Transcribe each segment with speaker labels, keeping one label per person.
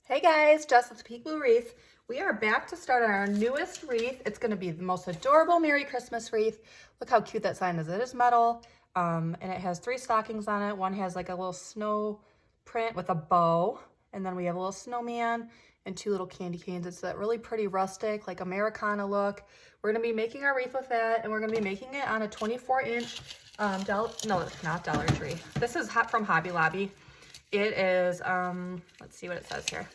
Speaker 1: Hey guys, Jess with Peak Blue Wreath. We are back to start on our newest wreath. It's going to be the most adorable Merry Christmas wreath. Look how cute that sign is. It is metal, and it has 3 stockings on it. One has like a little snow print with a bow, and then we have a little snowman and 2 little candy canes. It's that really pretty rustic, like Americana look. We're going to be making our wreath with that, and we're going to be making it on a 24-inch, no, it's not Dollar Tree. This is from Hobby Lobby. It is, let's see what it says here.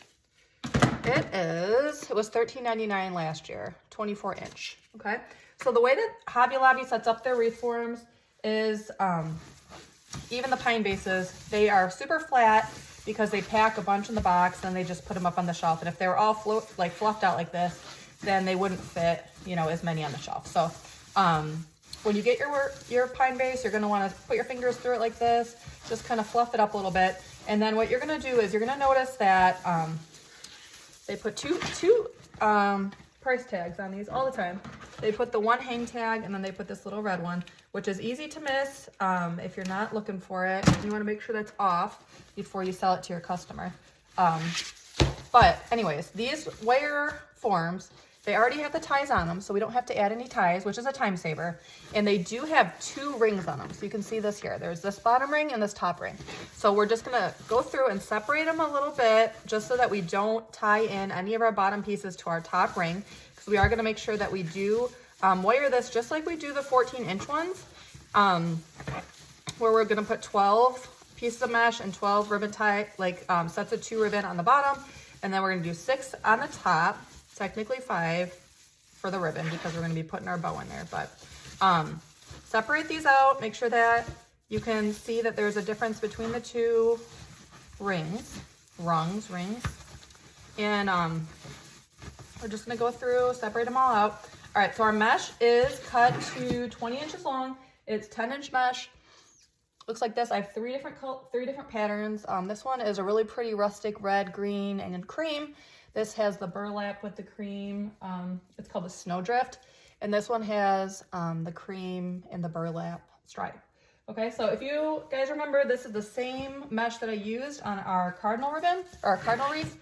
Speaker 1: It was $13.99 last year, 24-inch, okay? So the way that Hobby Lobby sets up their wreath forms is, even the pine bases, they are super flat because they pack a bunch in the box and they just put them up on the shelf. And if they were all fluffed out like this, then they wouldn't fit, as many on the shelf. So, when you get your pine base, you're gonna wanna put your fingers through it like this, just kind of fluff it up a little bit. And then what you're gonna do is you're gonna notice that they put two price tags on these all the time. They put the one hang tag and then they put this little red one, which is easy to miss if you're not looking for it. You wanna make sure that's off before you sell it to your customer. But anyways, these wire forms, they already have the ties on them, so we don't have to add any ties, which is a time saver. And they do have 2 rings on them. So you can see this here. There's this bottom ring and this top ring. So we're just gonna go through and separate them a little bit just so that we don't tie in any of our bottom pieces to our top ring. Because we are gonna make sure that we do wire this just like we do the 14-inch ones, where we're gonna put 12 pieces of mesh and 12 ribbon tie, sets of 2 ribbon on the bottom. And then we're gonna do 6 on the top. Technically 5 for the ribbon because we're going to be putting our bow in there, but separate these out. Make sure that you can see that there's a difference between the 2 rings, and we're just going to go through, separate them all out. All right, so our mesh is cut to 20 inches long. It's 10-inch mesh. Looks like this. I have 3 different patterns. This one is a really pretty rustic red, green, and cream. This has the burlap with the cream. It's called the Snowdrift. And this one has the cream and the burlap stripe. Okay, so if you guys remember, this is the same mesh that I used on our cardinal ribbon, or our cardinal wreath.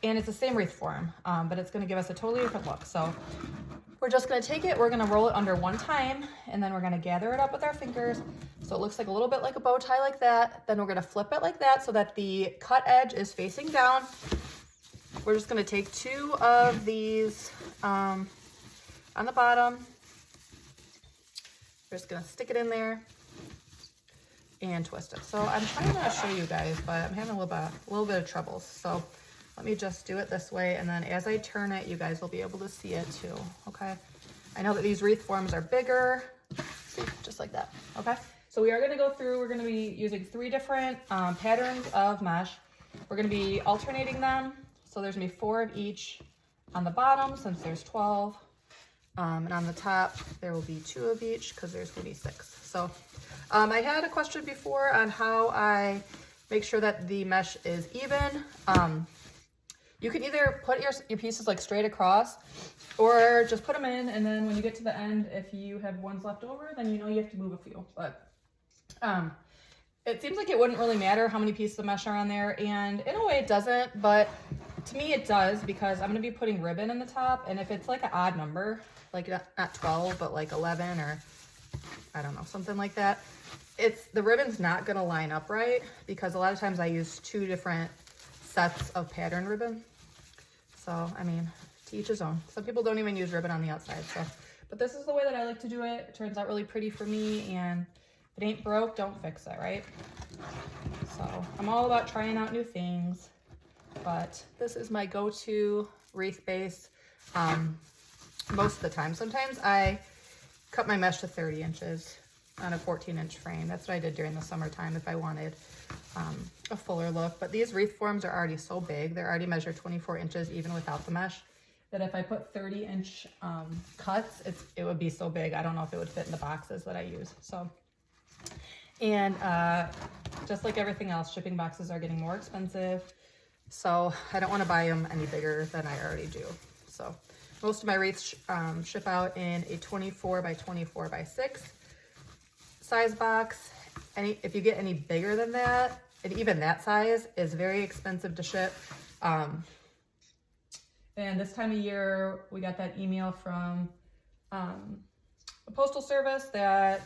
Speaker 1: And it's the same wreath form, but it's gonna give us a totally different look. So we're just gonna take it, we're gonna roll it under one time, and then we're gonna gather it up with our fingers. So it looks like a little bit like a bow tie like that. Then we're gonna flip it like that so that the cut edge is facing down. We're just going to take 2 of these on the bottom. We're just going to stick it in there and twist it. So I'm trying to show you guys, but I'm having a little bit of trouble. So let me just do it this way, and then as I turn it, you guys will be able to see it too, okay? I know that these wreath forms are bigger. See, just like that, okay? So we are going to go through, we're going to be using 3 different patterns of mesh. We're going to be alternating them. So there's gonna be 4 of each on the bottom since there's 12. And on the top, there will be 2 of each because there's gonna be 6. So I had a question before on how I make sure that the mesh is even. You can either put your pieces like straight across or just put them in, and then when you get to the end, if you have ones left over, then you have to move a few. But it seems like it wouldn't really matter how many pieces of mesh are on there, and in a way it doesn't, but to me it does because I'm going to be putting ribbon in the top, and if it's like an odd number, like not 12, but like 11 or I don't know, something like that, the ribbon's not going to line up right because a lot of times I use 2 different sets of pattern ribbon. So, I mean, to each his own. Some people don't even use ribbon on the outside, so, but this is the way that I like to do it. It turns out really pretty for me, and if it ain't broke, don't fix it, right? So I'm all about trying out new things, but this is my go-to wreath base most of the time. Sometimes I cut my mesh to 30 inches on a 14-inch frame. That's what I did during the summertime if I wanted a fuller look. But these wreath forms are already so big. They're already measured 24 inches even without the mesh, that if I put 30-inch cuts, it would be so big. I don't know if it would fit in the boxes that I use. So, and just like everything else, shipping boxes are getting more expensive. So I don't want to buy them any bigger than I already do. So most of my wreaths ship out in a 24 by 24 by 6 size box. If you get any bigger than that, and even that size is very expensive to ship. And this time of year, we got that email from the Postal Service that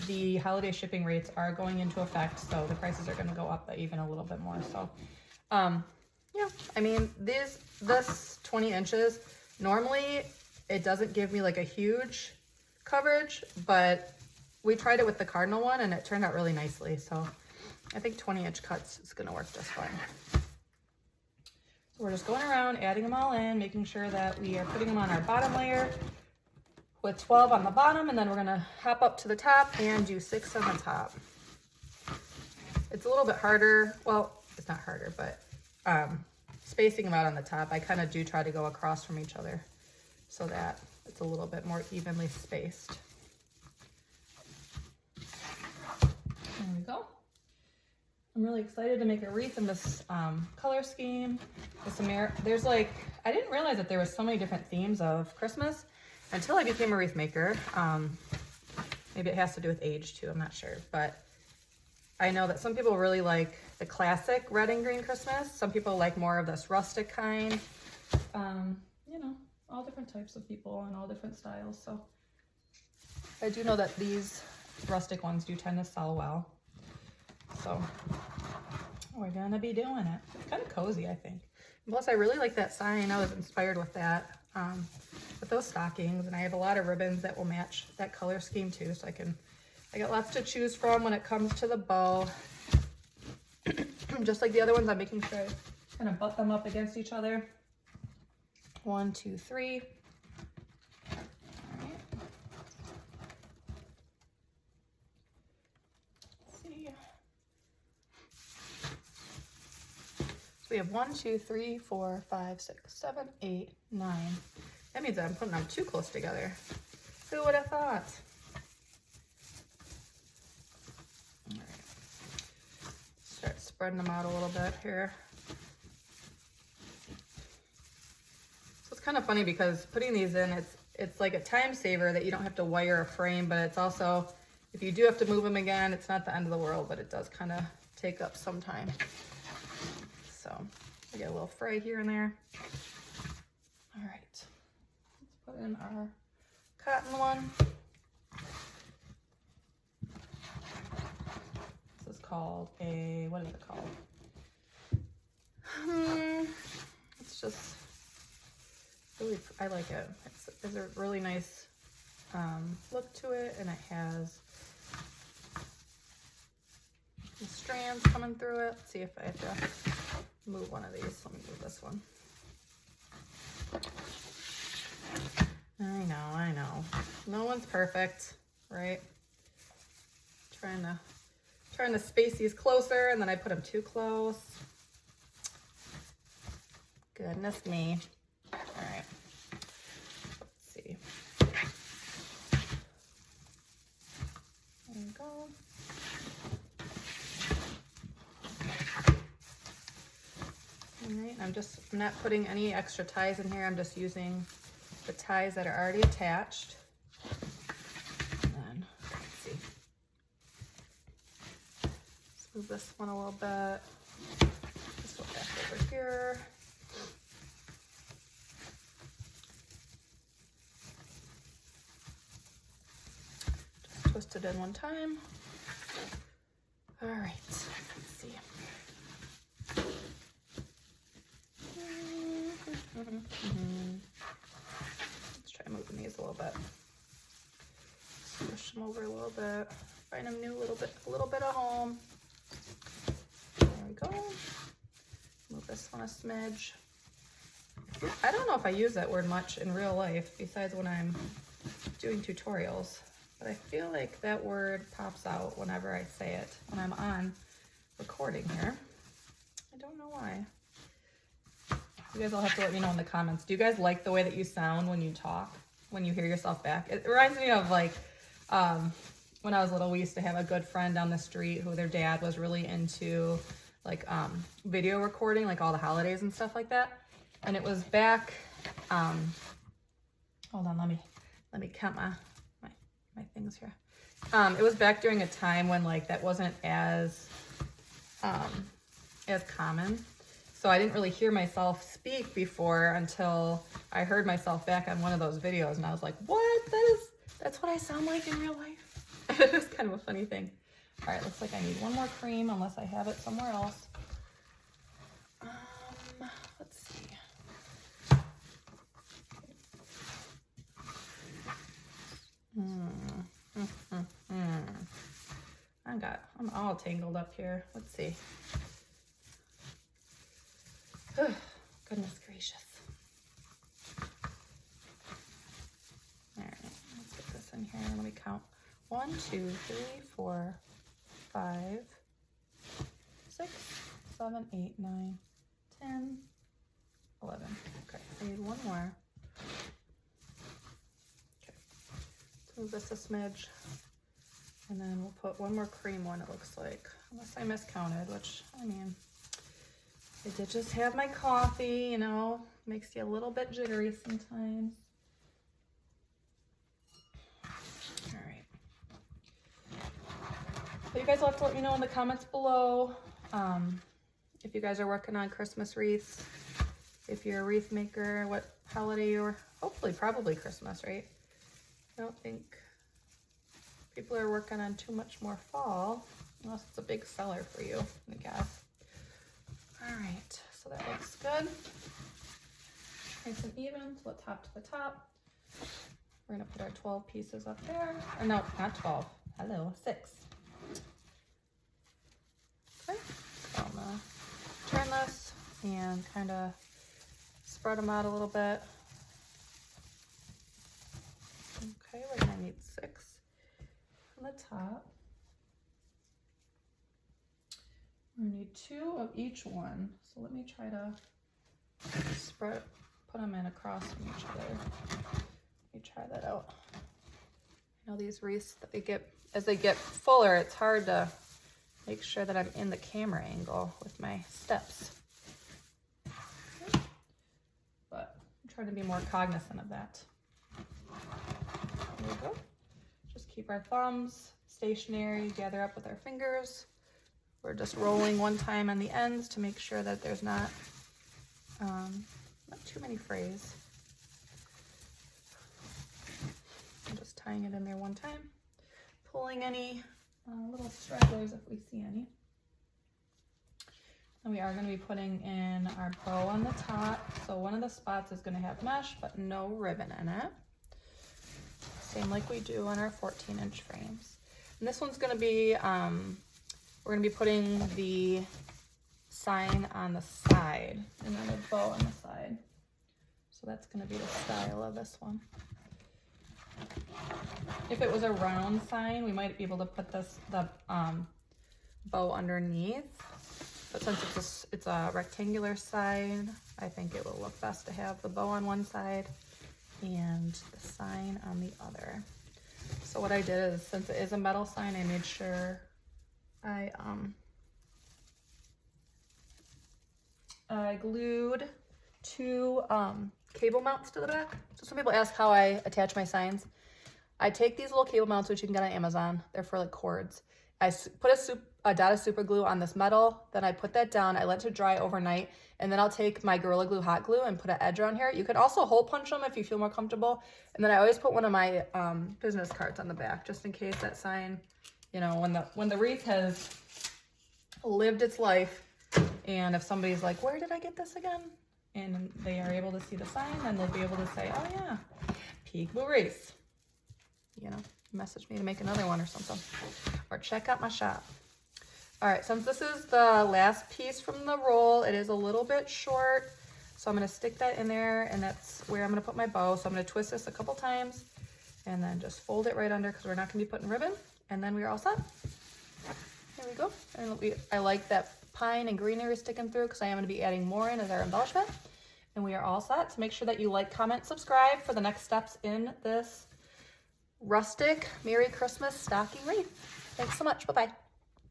Speaker 1: the holiday shipping rates are going into effect. So the prices are going to go up even a little bit more. So, yeah, I mean, this 20 inches, normally it doesn't give me like a huge coverage, but we tried it with the Cardinal one and it turned out really nicely. So I think 20-inch cuts is going to work just fine. So we're just going around, adding them all in, making sure that we are putting them on our bottom layer with 12 on the bottom, and then we're going to hop up to the top and do 6 on the top. It's a little bit harder. Well, it's not harder, but spacing them out on the top, I kind of do try to go across from each other so that it's a little bit more evenly spaced. There we go. I'm really excited to make a wreath in this color scheme. There's like, I didn't realize that there was so many different themes of Christmas until I became a wreath maker. Maybe it has to do with age too, I'm not sure. But I know that some people really like the classic red and green Christmas. Some people like more of this rustic kind. You know, all different types of people and all different styles. So I do know that these rustic ones do tend to sell well. So we're gonna be doing it. It's kind of cozy, I think. And plus, I really like that sign. I was inspired with that, with those stockings, and I have a lot of ribbons that will match that color scheme too. So I got lots to choose from when it comes to the bow. Just like the other ones, I'm making sure I kind of butt them up against each other. 1, 2, 3. We have 1, 2, 3, 4, 5, 6, 7, 8, 9. That means that I'm putting them too close together. Who would have thought? All right. Start spreading them out a little bit here. So it's kind of funny because putting these in, it's like a time saver that you don't have to wire a frame, but it's also, if you do have to move them again, it's not the end of the world, but it does kind of take up some time. So we get a little fray here and there. All right, let's put in our cotton one. This is called a, what is it called? It's just really, I like it. It's a really nice look to it, and it has the strands coming through it. Let's see if I have to move one of these. Let me move this one. I know. No one's perfect, right? Trying to space these closer, and then I put them too close. Goodness me. All right. Let's see. There we go. All right, I'm not putting any extra ties in here. I'm just using the ties that are already attached. And then, let's see. Let's move this one a little bit. This one back over here. Just twist it in one time. All right, let's see. Let's try moving these a little bit. Push them over a little bit. Find them new, a little bit of home. There we go. Move this one a smidge. I don't know if I use that word much in real life besides when I'm doing tutorials, but I feel like that word pops out whenever I say it when I'm on recording here. I don't know why. You guys all have to let me know in the comments. Do you guys like the way that you sound when you talk, when you hear yourself back? It reminds me of like when I was little, we used to have a good friend down the street who their dad was really into like video recording, like all the holidays and stuff like that. And it was back, hold on, let me count my things here. It was back during a time when like that wasn't as common. So I didn't really hear myself speak before until I heard myself back on one of those videos, and I was like, what? That's what I sound like in real life. It was kind of a funny thing. All right, looks like I need one more cream unless I have it somewhere else. Let's see. I'm all tangled up here. Let's see. Goodness gracious. All right, let's get this in here. Let me count. 1, 2, 3, 4, 5, 6, 7, 8, 9, 10, 11. Okay, I need one more. Okay, let's move this a smidge. And then we'll put one more cream one, it looks like. Unless I miscounted, which, I mean, I did just have my coffee, you know, makes you a little bit jittery sometimes. All right. So you guys will have to let me know in the comments below if you guys are working on Christmas wreaths, if you're a wreath maker, what holiday you're, hopefully probably Christmas, right? I don't think people are working on too much more fall, unless it's a big seller for you, I guess. All right, so that looks good. Nice and even, so let's top to the top. We're gonna put our 12 pieces up there. Or no, not 12, hello, 6. Okay, so I'm gonna turn this and kind of spread them out a little bit. Okay, we're gonna need 6 on the top. We're gonna need 2 of each one. So let me try to put them in across from each other. Let me try that out. You know, these wreaths that as they get fuller, it's hard to make sure that I'm in the camera angle with my steps. But I'm trying to be more cognizant of that. There we go. Just keep our thumbs stationary, gather up with our fingers. We're just rolling one time on the ends to make sure that there's not too many frays. I'm just tying it in there one time, pulling any little stragglers if we see any. And we are going to be putting in our bow on the top. So one of the spots is going to have mesh, but no ribbon in it. Same like we do on our 14-inch frames. And this one's going to be, we're going to be putting the sign on the side and then a bow on the side. So that's going to be the style of this one. If it was a round sign, we might be able to put the bow underneath. But since it's a rectangular side, I think it will look best to have the bow on one side and the sign on the other. So what I did is, since it is a metal sign, I made sure I glued 2 cable mounts to the back. So some people ask how I attach my signs. I take these little cable mounts, which you can get on Amazon. They're for like cords. I put a dot of super glue on this metal, then I put that down, I let it dry overnight, and then I'll take my Gorilla Glue hot glue and put an edge around here. You could also hole punch them if you feel more comfortable. And then I always put one of my business cards on the back, just in case that sign, you know, when the wreath has lived its life, and if somebody's like, where did I get this again? And they are able to see the sign, then they'll be able to say, oh yeah, Peekaboo Wreath. You know, message me to make another one or something. Or check out my shop. All right, since this is the last piece from the roll, it is a little bit short. So I'm gonna stick that in there, and that's where I'm gonna put my bow. So I'm gonna twist this a couple times and then just fold it right under, because we're not gonna be putting ribbon. And then we're all set. Here we go. And I like that pine and greenery sticking through, because I am gonna be adding more in as our embellishment. And we are all set. So make sure that you like, comment, subscribe for the next steps in this rustic Merry Christmas stocking wreath. Thanks so much. Bye-bye.